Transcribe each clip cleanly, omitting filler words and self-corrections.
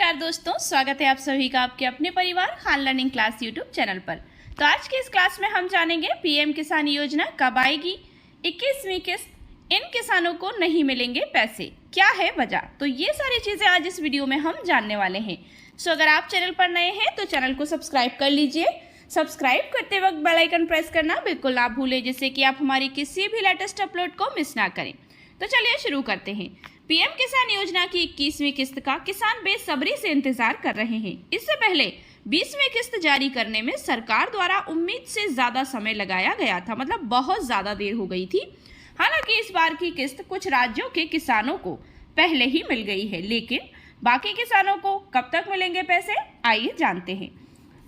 नमस्कार दोस्तों, स्वागत है आप सभी का आपके अपने परिवार Khan learning class YouTube channel पर। तो आज की इस क्लास में हम जानेंगे पीएम किसान योजना कब आएगी, 21वीं किस्त, इन किसानों को नहीं मिलेंगे पैसे, क्या है वजह। तो ये सारी चीजें आज इस वीडियो में हम जानने वाले हैं। सो अगर आप चैनल पर नए हैं तो चैनल को सब्सक्राइब कर लीजिए। सब्सक्राइब करते वक्त बेल आइकन प्रेस करना बिल्कुल ना भूलें, जिससे कि आप हमारी किसी भी लेटेस्ट अपलोड को मिस ना करें। तो चलिए शुरू करते हैं। पीएम किसान योजना की 21वीं किस्त का किसान बेसब्री से इंतजार कर रहे हैं। इससे पहले 20वीं किस्त जारी करने में सरकार द्वारा उम्मीद से ज्यादा समय लगाया गया था, मतलब बहुत ज्यादा देर हो गई थी। हालांकि इस बार की किस्त कुछ राज्यों के किसानों को पहले ही मिल गई है, लेकिन बाकी किसानों को कब तक मिलेंगे पैसे, आइए जानते हैं।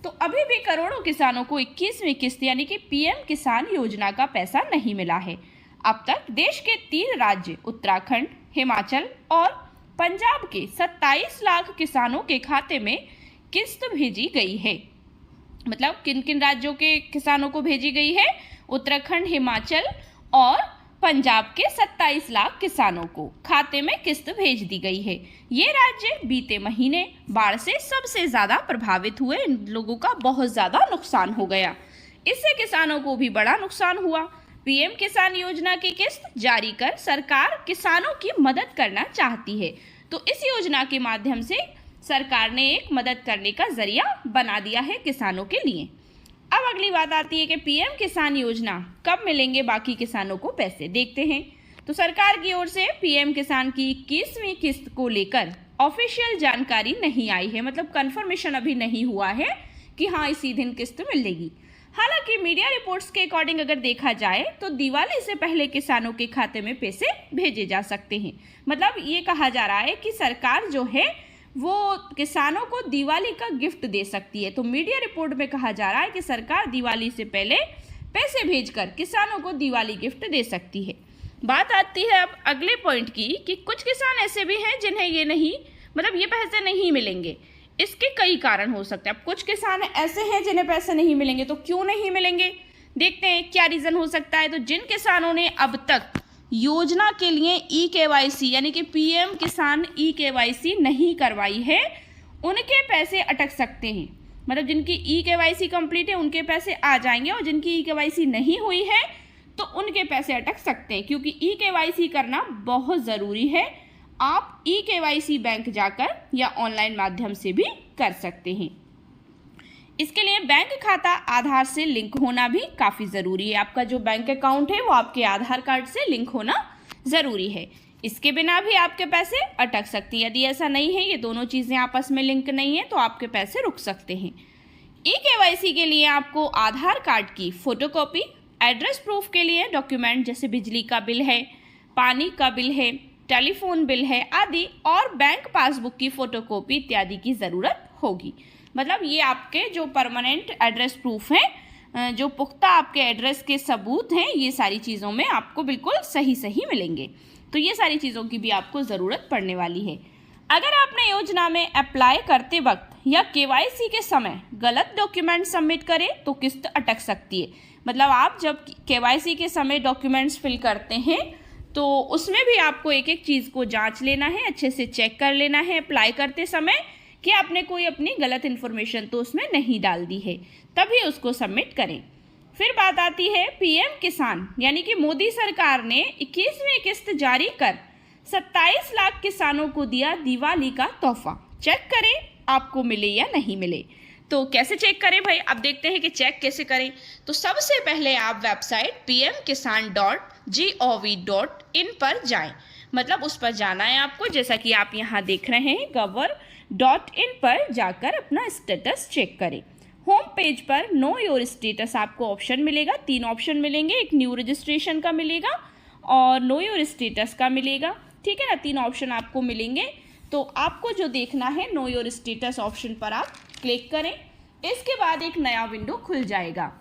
तो अभी भी करोड़ों किसानों को 21वीं किस्त यानी कि पीएम किसान योजना का पैसा नहीं मिला है। अब तक देश के 3 राज्य उत्तराखंड, हिमाचल और पंजाब के 27 लाख किसानों के खाते में किस्त भेजी गई है। मतलब किन किन राज्यों के किसानों को भेजी गई है? उत्तराखंड, हिमाचल और पंजाब के 27 लाख किसानों को खाते में किस्त भेज दी गई है। ये राज्य बीते महीने बाढ़ से सबसे ज्यादा प्रभावित हुए। इन लोगों का बहुत ज्यादा नुकसान हो गया, इससे किसानों को भी बड़ा नुकसान हुआ। पीएम किसान योजना की किस्त जारी कर सरकार किसानों की मदद करना चाहती है। तो इस योजना के माध्यम से सरकार ने एक मदद करने का जरिया बना दिया है किसानों के लिए। अब अगली बात आती है कि पीएम किसान योजना कब मिलेंगे बाकी किसानों को पैसे, देखते हैं। तो सरकार की ओर से पीएम किसान की 21वीं किस्त को लेकर ऑफिशियल जानकारी नहीं आई है, मतलब कंफर्मेशन अभी नहीं हुआ है कि हाँ इसी दिन किस्त मिलेगी। हालांकि मीडिया रिपोर्ट्स के अकॉर्डिंग अगर देखा जाए तो दिवाली से पहले किसानों के खाते में पैसे भेजे जा सकते हैं। मतलब ये कहा जा रहा है कि सरकार जो है वो किसानों को दिवाली का गिफ्ट दे सकती है। तो मीडिया रिपोर्ट में कहा जा रहा है कि सरकार दिवाली से पहले पैसे भेजकर किसानों को दिवाली गिफ्ट दे सकती है। बात आती है अब अगले पॉइंट की कि कुछ किसान ऐसे भी हैं जिन्हें ये नहीं, मतलब ये पैसे नहीं मिलेंगे। इसके कई कारण हो सकते हैं। अब कुछ किसान ऐसे हैं जिन्हें पैसे नहीं मिलेंगे, तो क्यों नहीं मिलेंगे, देखते हैं क्या रीजन हो सकता है। तो जिन किसानों ने अब तक योजना के लिए ई-केवाईसी यानी कि पीएम किसान ई-केवाईसी नहीं करवाई है, उनके पैसे अटक सकते हैं। मतलब जिनकी ई-केवाईसी कंप्लीट है उनके पैसे आ जाएंगे, और जिनकी ई-केवाईसी नहीं हुई है तो उनके पैसे अटक सकते हैं, क्योंकि ई-केवाईसी करना बहुत ज़रूरी है। आप ई-केवाईसी बैंक जाकर या ऑनलाइन माध्यम से भी कर सकते हैं। इसके लिए बैंक खाता आधार से लिंक होना भी काफ़ी ज़रूरी है। आपका जो बैंक अकाउंट है वो आपके आधार कार्ड से लिंक होना ज़रूरी है। इसके बिना भी आपके पैसे अटक सकती हैं। यदि ऐसा नहीं है, ये दोनों चीज़ें आपस में लिंक नहीं है, तो आपके पैसे रुक सकते हैं। ई-केवाईसी के लिए आपको आधार कार्ड की फोटोकॉपी, एड्रेस प्रूफ के लिए डॉक्यूमेंट जैसे बिजली का बिल है, पानी का बिल है, टेलीफोन बिल है आदि, और बैंक पासबुक की फोटोकॉपी इत्यादि की ज़रूरत होगी। मतलब ये आपके जो परमानेंट एड्रेस प्रूफ हैं, जो पुख्ता आपके एड्रेस के सबूत हैं, ये सारी चीज़ों में आपको बिल्कुल सही सही मिलेंगे। तो ये सारी चीज़ों की भी आपको ज़रूरत पड़ने वाली है। अगर आपने योजना में अप्लाई करते वक्त या केवाईसी के समय गलत डॉक्यूमेंट सबमिट करें तो किस्त अटक सकती है। मतलब आप जब केवाईसी के समय डॉक्यूमेंट्स फिल करते हैं तो उसमें भी आपको एक एक चीज़ को जांच लेना है, अच्छे से चेक कर लेना है अप्लाई करते समय कि आपने कोई अपनी गलत इन्फॉर्मेशन तो उसमें नहीं डाल दी है, तभी उसको सबमिट करें। फिर बात आती है पीएम किसान यानी कि मोदी सरकार ने 21वीं किस्त जारी कर 27 लाख किसानों को दिया दिवाली का तोहफा। चेक करें आपको मिले या नहीं मिले। तो कैसे चेक करें भाई, अब देखते हैं कि चेक कैसे करें। तो सबसे पहले आप वेबसाइट pmkisan.gov.in पर जाएं। मतलब उस पर जाना है आपको, जैसा कि आप यहाँ देख रहे हैं gov.in पर जाकर अपना स्टेटस चेक करें। होम पेज पर नो योर स्टेटस आपको ऑप्शन मिलेगा, 3 ऑप्शन मिलेंगे, एक न्यू रजिस्ट्रेशन का मिलेगा और नो योर स्टेटस का मिलेगा, ठीक है ना, 3 ऑप्शन आपको मिलेंगे। तो आपको जो देखना है नो योर स्टेटस ऑप्शन पर आप क्लिक करें। इसके बाद एक नया विंडो खुल जाएगा।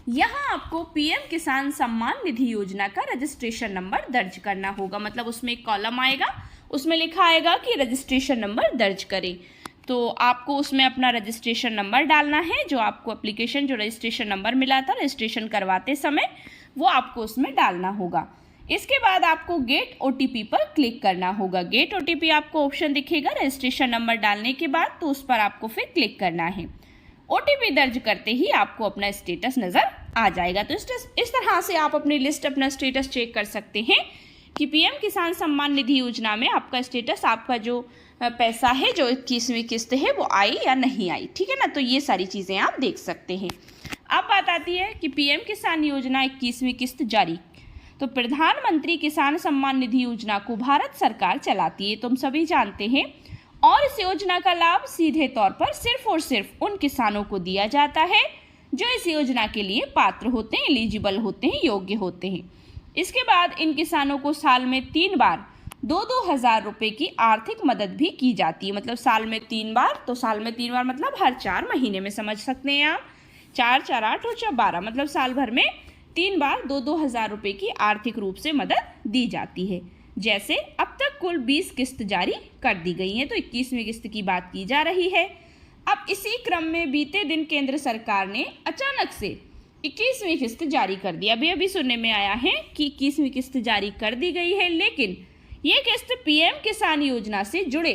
यहाँ आपको पीएम किसान सम्मान निधि योजना का रजिस्ट्रेशन नंबर दर्ज करना होगा। मतलब उसमें एक कॉलम आएगा, उसमें लिखा आएगा कि रजिस्ट्रेशन नंबर दर्ज करें। तो आपको उसमें अपना रजिस्ट्रेशन नंबर डालना है, जो आपको एप्लीकेशन जो रजिस्ट्रेशन नंबर मिला था रजिस्ट्रेशन करवाते समय, वो आपको उसमें डालना होगा। इसके बाद आपको गेट OTP पर क्लिक करना होगा। गेट OTP आपको ऑप्शन दिखेगा रजिस्ट्रेशन नंबर डालने के बाद, तो उस पर आपको फिर क्लिक करना है। OTP दर्ज करते ही आपको अपना स्टेटस नज़र आ जाएगा। तो इस तरह से आप अपनी लिस्ट अपना स्टेटस चेक कर सकते हैं कि PM किसान सम्मान निधि योजना में आपका स्टेटस, आपका जो पैसा है, जो 21वीं किस्त है, वो आई या नहीं आई। ठीक है ना, तो ये सारी चीज़ें आप देख सकते हैं। अब बात आती है कि PM किसान योजना 21वीं किस्त जारी। तो प्रधानमंत्री किसान सम्मान निधि योजना को भारत सरकार चलाती है, तुम सभी जानते हैं। और इस योजना का लाभ सीधे तौर पर सिर्फ और सिर्फ उन किसानों को दिया जाता है जो इस योजना के लिए पात्र होते हैं, एलिजिबल होते हैं, योग्य होते हैं। इसके बाद इन किसानों को साल में 3 बार 2-2 हज़ार रुपये की आर्थिक मदद भी की जाती है। मतलब साल में 3 बार, तो साल में 3 बार मतलब हर 4 महीने में, समझ सकते हैं आप। 4, 4, 8 और 4, 12 मतलब साल भर में 3 बार 2-2 हज़ार रुपये की आर्थिक रूप से मदद दी जाती है। जैसे अब तक कुल 20 किस्त जारी कर दी गई हैं, तो 21वीं किस्त की बात की जा रही है। अब इसी क्रम में बीते दिन केंद्र सरकार ने अचानक से 21वीं किस्त जारी कर दी। अभी सुनने में आया है कि 21वीं किस्त जारी कर दी गई है, लेकिन ये किस्त PM किसान योजना से जुड़े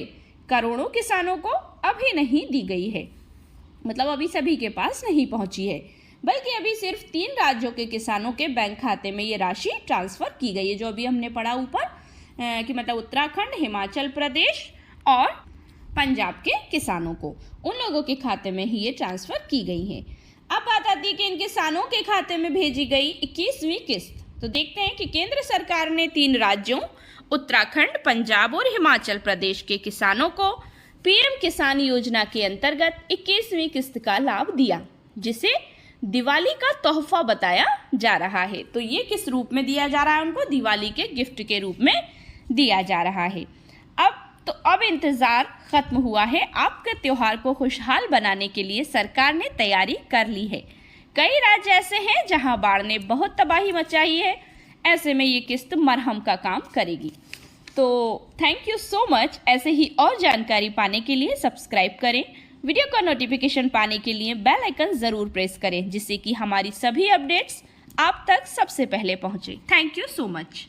करोड़ों किसानों को अभी नहीं दी गई है। मतलब अभी सभी के पास नहीं पहुंची है, बल्कि अभी सिर्फ 3 राज्यों के किसानों के बैंक खाते में ये राशि ट्रांसफ़र की गई है। जो अभी हमने पढ़ा ऊपर कि मतलब उत्तराखंड, हिमाचल प्रदेश और पंजाब के किसानों को, उन लोगों के खाते में ही ये ट्रांसफ़र की गई है। अब बात आती है कि इन किसानों के खाते में भेजी गई 21वीं किस्त। तो देखते हैं कि केंद्र सरकार ने 3 राज्यों उत्तराखंड, पंजाब और हिमाचल प्रदेश के किसानों को PM किसान योजना के अंतर्गत 21वीं किस्त का लाभ दिया, जिसे दिवाली का तोहफा बताया जा रहा है। तो ये किस रूप में दिया जा रहा है? उनको दिवाली के गिफ्ट के रूप में दिया जा रहा है। अब इंतज़ार खत्म हुआ है। आपके त्योहार को खुशहाल बनाने के लिए सरकार ने तैयारी कर ली है। कई राज्य ऐसे हैं जहां बाढ़ ने बहुत तबाही मचाई है, ऐसे में ये किस्त मरहम का काम करेगी। तो थैंक यू सो मच। ऐसे ही और जानकारी पाने के लिए सब्सक्राइब करें। वीडियो का नोटिफिकेशन पाने के लिए बेल आइकन ज़रूर प्रेस करें, जिससे कि हमारी सभी अपडेट्स आप तक सबसे पहले पहुंचे। Thank you so much.